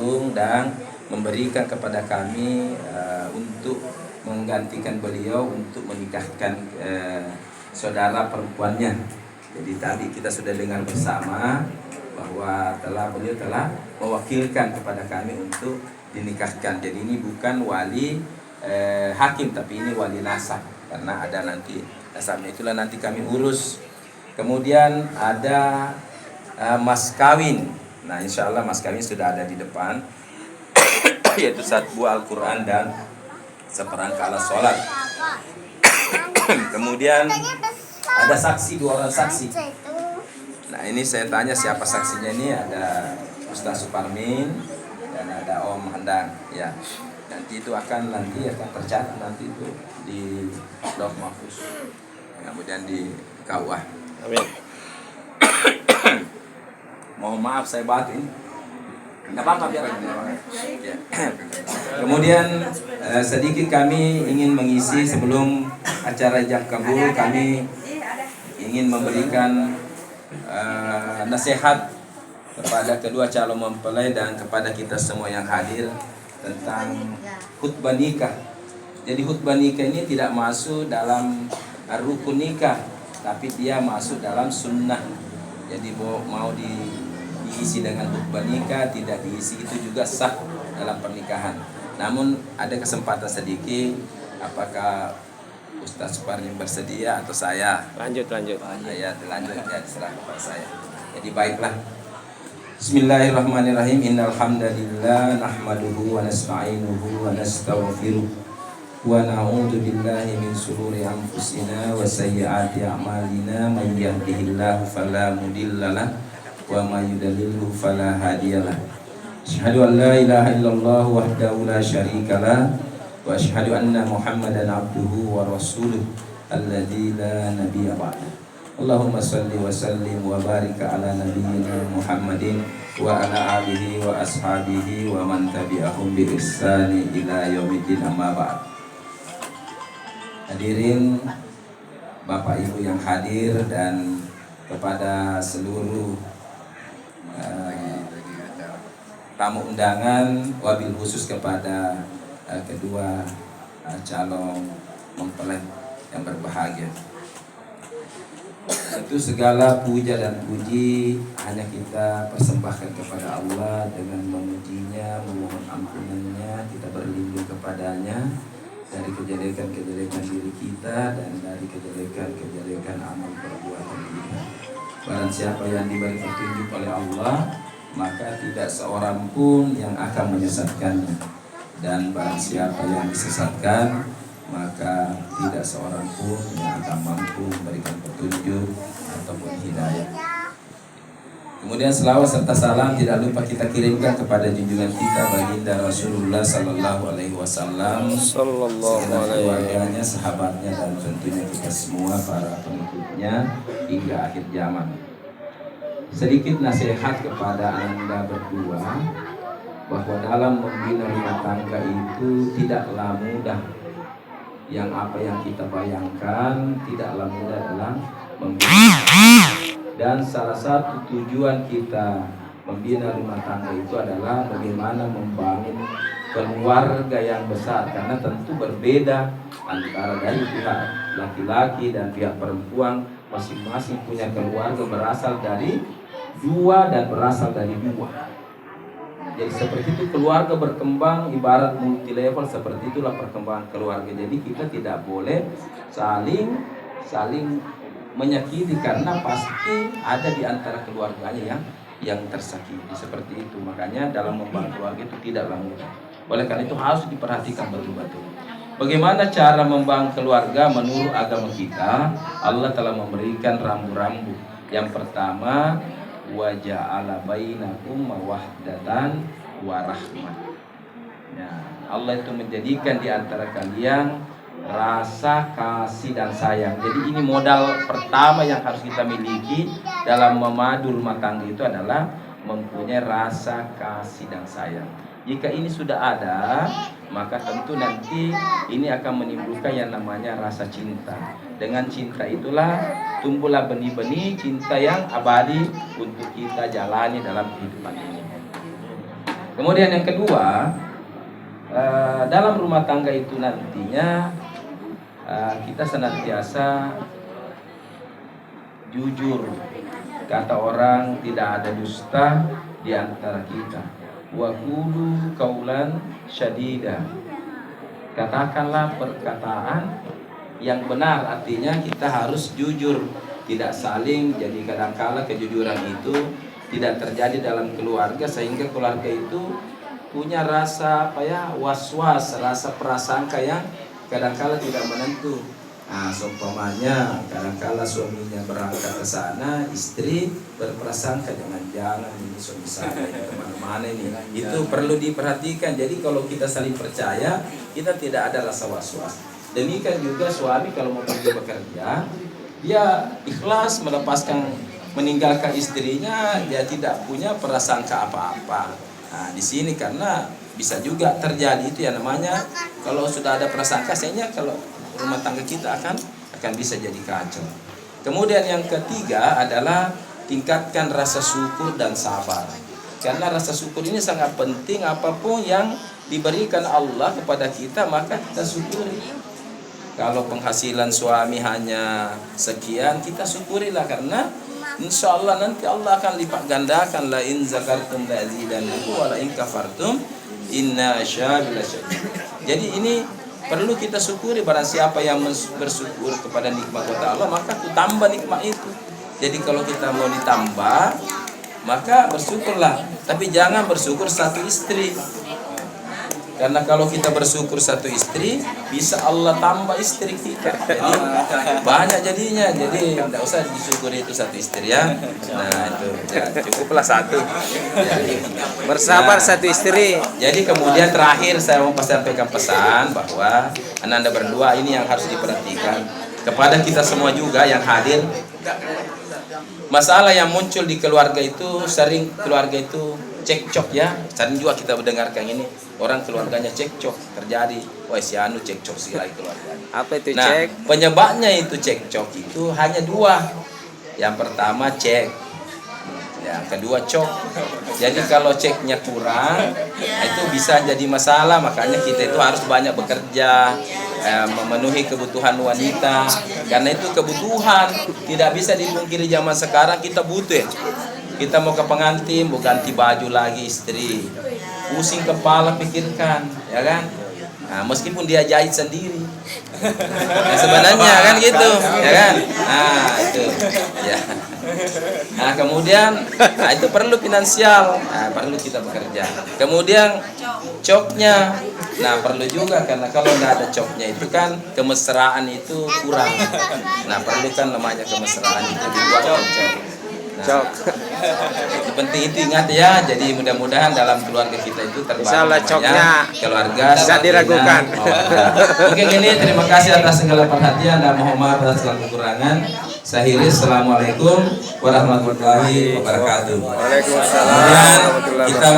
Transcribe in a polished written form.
Agung dan memberikan kepada kami untuk menggantikan beliau untuk menikahkan saudara perempuannya. Jadi tadi kita sudah dengar bersama bahwa beliau telah mewakilkan kepada kami untuk dinikahkan. Jadi ini bukan wali hakim, tapi ini wali nasab, karena ada nanti nasabnya, itulah nanti kami urus. Kemudian ada mas kawin. Nah, insya Allah mas kawin sudah ada di depan, yaitu 1 buah Al-Quran dan seperangkat alat sholat. Kemudian ada saksi, 2 orang saksi. Nah, ini saya tanya siapa saksinya. Ini ada Ustaz Suparmin dan ada Om Handang. Ya, nanti itu akan tercatat nanti itu di Lauh Mahfuz, kemudian di KUA. Amin. Mohon maaf saya batuk ini. Enggak apa-apa, biar ya. Kemudian sedikit kami ingin mengisi sebelum acara ijab kabul, kami ingin memberikan nasihat kepada kedua calon mempelai dan kepada kita semua yang hadir tentang khutbah nikah. Jadi khutbah nikah ini tidak masuk dalam rukun nikah, tapi dia masuk dalam sunnah. Jadi mau diisi dengan khutbah nikah, tidak diisi, itu juga sah dalam pernikahan. Namun ada kesempatan sedikit, apakah Ustaz Suparmin bersedia atau saya? Lanjut. Ya, lanjut ya, diserahkan kepada saya. Jadi baiklah. Bismillahirrahmanirrahim. Innal hamdalillah nahmaduhu wa nasta'inuhu wa nastaghfiruh wa na'udzu billahi min shururi anfusina wa sayyiati a'malina. May yahdihillahu fala mudhillalah wa may yudlilhu fala hadiyalah. Asyhadu an la ilaha illallah wahdahu la syarikalah wa asyhadu anna Muhammadan abduhu wa rasuluh alladzi la nabiyya ba'dahu. Allahumma salli wa sallim wa barik ala nabiyyina Muhammadin wa ala alihi wa ashabihi wa man tabi'ahum bi ihsani ila yaumiddin, amma ba'd. Hadirin Bapak Ibu yang hadir dan kepada seluruh tamu undangan, wabil khusus kepada kedua calon mempelai yang berbahagia. Tentu segala puja dan puji hanya kita persembahkan kepada Allah dengan memujinya, memohon ampunannya, kita berlindung kepadanya dari kejelekan-kejelekan diri kita dan dari kejelekan-kejelekan amal perbuatan kita. Barang siapa yang diberi petunjuk oleh Allah, maka tidak seorang pun yang akan menyesatkannya, dan barang siapa yang disesatkan, maka tidak seorang pun yang akan mampu memberikan petunjuk ataupun hidayah. Kemudian selawat serta salam tidak lupa kita kirimkan kepada junjungan kita baginda Rasulullah Sallallahu Alaihi Wasallam, segala keluarganya, sahabatnya, dan tentunya kita semua para pengikutnya hingga akhir zaman. Sedikit nasihat kepada Anda berdua, bahwa dalam membina rumah tangga itu tidaklah mudah. Yang apa yang kita bayangkan tidaklah mudah dalam membina. Dan salah satu tujuan kita membina rumah tangga itu adalah bagaimana membangun keluarga yang besar, karena tentu berbeda antara dari pihak laki-laki dan pihak perempuan, masing-masing punya keluarga berasal dari dua dan berasal dari dua. Jadi seperti itu keluarga berkembang, ibarat multi level, seperti itulah perkembangan keluarga. Jadi kita tidak boleh saling menyakiti, karena pasti ada di antara keluarganya yang tersakiti. Seperti itu. Makanya dalam membangun keluarga itu tidaklah mudah. Oleh karena itu harus diperhatikan betul-betul. Bagaimana cara membangun keluarga menurut agama kita? Allah telah memberikan rambu-rambu. Yang pertama, wa ja'ala bainakum mawaddatan wa rahmah. Ya, Allah itu menjadikan di antara kalian rasa kasih dan sayang. Jadi ini modal pertama yang harus kita miliki dalam memadu rumah tangga, itu adalah mempunyai rasa kasih dan sayang. Jika ini sudah ada, maka tentu nanti ini akan menimbulkan yang namanya rasa cinta. Dengan cinta itulah tumbuhlah benih-benih cinta yang abadi untuk kita jalani dalam kehidupan ini. Kemudian yang kedua, dalam rumah tangga itu nantinya kita senantiasa jujur. Kata orang, tidak ada dusta di antara kita. Wa qulu qaulan syadida. Katakanlah perkataan yang benar, artinya kita harus jujur, tidak saling. Jadi kadangkala kejujuran itu tidak terjadi dalam keluarga, sehingga keluarga itu punya rasa was-was, rasa prasangka yang kadangkala tidak menentu. Nah, seumpamanya kadangkala suaminya berangkat ke sana, istri berprasangka jangan-jangan ini suami saya ini kemana-mana ini. Itu perlu diperhatikan. Jadi kalau kita saling percaya, kita tidak ada rasa was-was. Demikian juga suami kalau mau pergi bekerja, dia ikhlas meninggalkan istrinya, dia tidak punya prasangka apa-apa. Nah, di sini karena bisa juga terjadi itu yang namanya kalau sudah ada prasangka, sehingga kalau rumah tangga kita akan bisa jadi kacau. Kemudian yang ketiga adalah tingkatkan rasa syukur dan sabar. Karena rasa syukur ini sangat penting. Apapun yang diberikan Allah kepada kita, maka kita syukuri. Kalau penghasilan suami hanya sekian, kita syukurilah, karena insya Allah nanti Allah akan lipat gandakan. La in zakartum la azidannakum wa la in kafartum inna asyabil asyadid. Jadi ini perlu kita syukuri. Barang siapa yang bersyukur kepada nikmat Allah, maka aku tambah nikmat itu. Jadi kalau kita mau ditambah, maka bersyukurlah. Tapi jangan bersyukur satu istri. Karena kalau kita bersyukur satu istri, bisa Allah tambah istri kita. Jadi banyak jadinya. Jadi tidak usah disyukuri itu satu istri ya. Nah itu ya, cukuplah satu. Jadi, Bersabar satu istri. Jadi kemudian terakhir saya mau sampaikan pesan bahwa Anda berdua ini yang harus diperhatikan kepada kita semua juga yang hadir. Masalah yang muncul di keluarga itu sering keluarga itu cekcok ya. Sering juga kita mendengarkan ini, orang keluarganya cekcok terjadi. Wah si anu cekcok sih lagi keluarganya. Apa itu Nah, cek? penyebabnya itu cekcok itu hanya dua. Yang pertama cek, yang kedua cok. Jadi kalau ceknya kurang, itu bisa jadi masalah. Makanya kita itu harus banyak bekerja, memenuhi kebutuhan wanita. Karena itu kebutuhan, tidak bisa dipungkiri zaman sekarang kita butuh. Kita mau ke pengantin, mau ganti baju lagi istri, pusing kepala pikirkan, ya kan? Nah, meskipun dia jahit sendiri, nah, sebenarnya kan gitu, ya kan? Nah itu, ya. Nah kemudian, itu perlu finansial, perlu kita bekerja. Kemudian coknya, nah perlu juga, karena kalau nggak ada coknya itu kan kemesraan itu kurang. Nah perlu kan namanya kemesraan itu dibuat cok. Nah, itu penting, itu ingat ya. Jadi mudah-mudahan dalam keluarga kita itu terbangun namanya keluarga tidak diragukan. Mungkin ini terima kasih atas segala perhatian dan mohon maaf atas segala kekurangan. Saya akhiri, assalamualaikum warahmatullahi wabarakatuh. Waalaikumsalam. Kita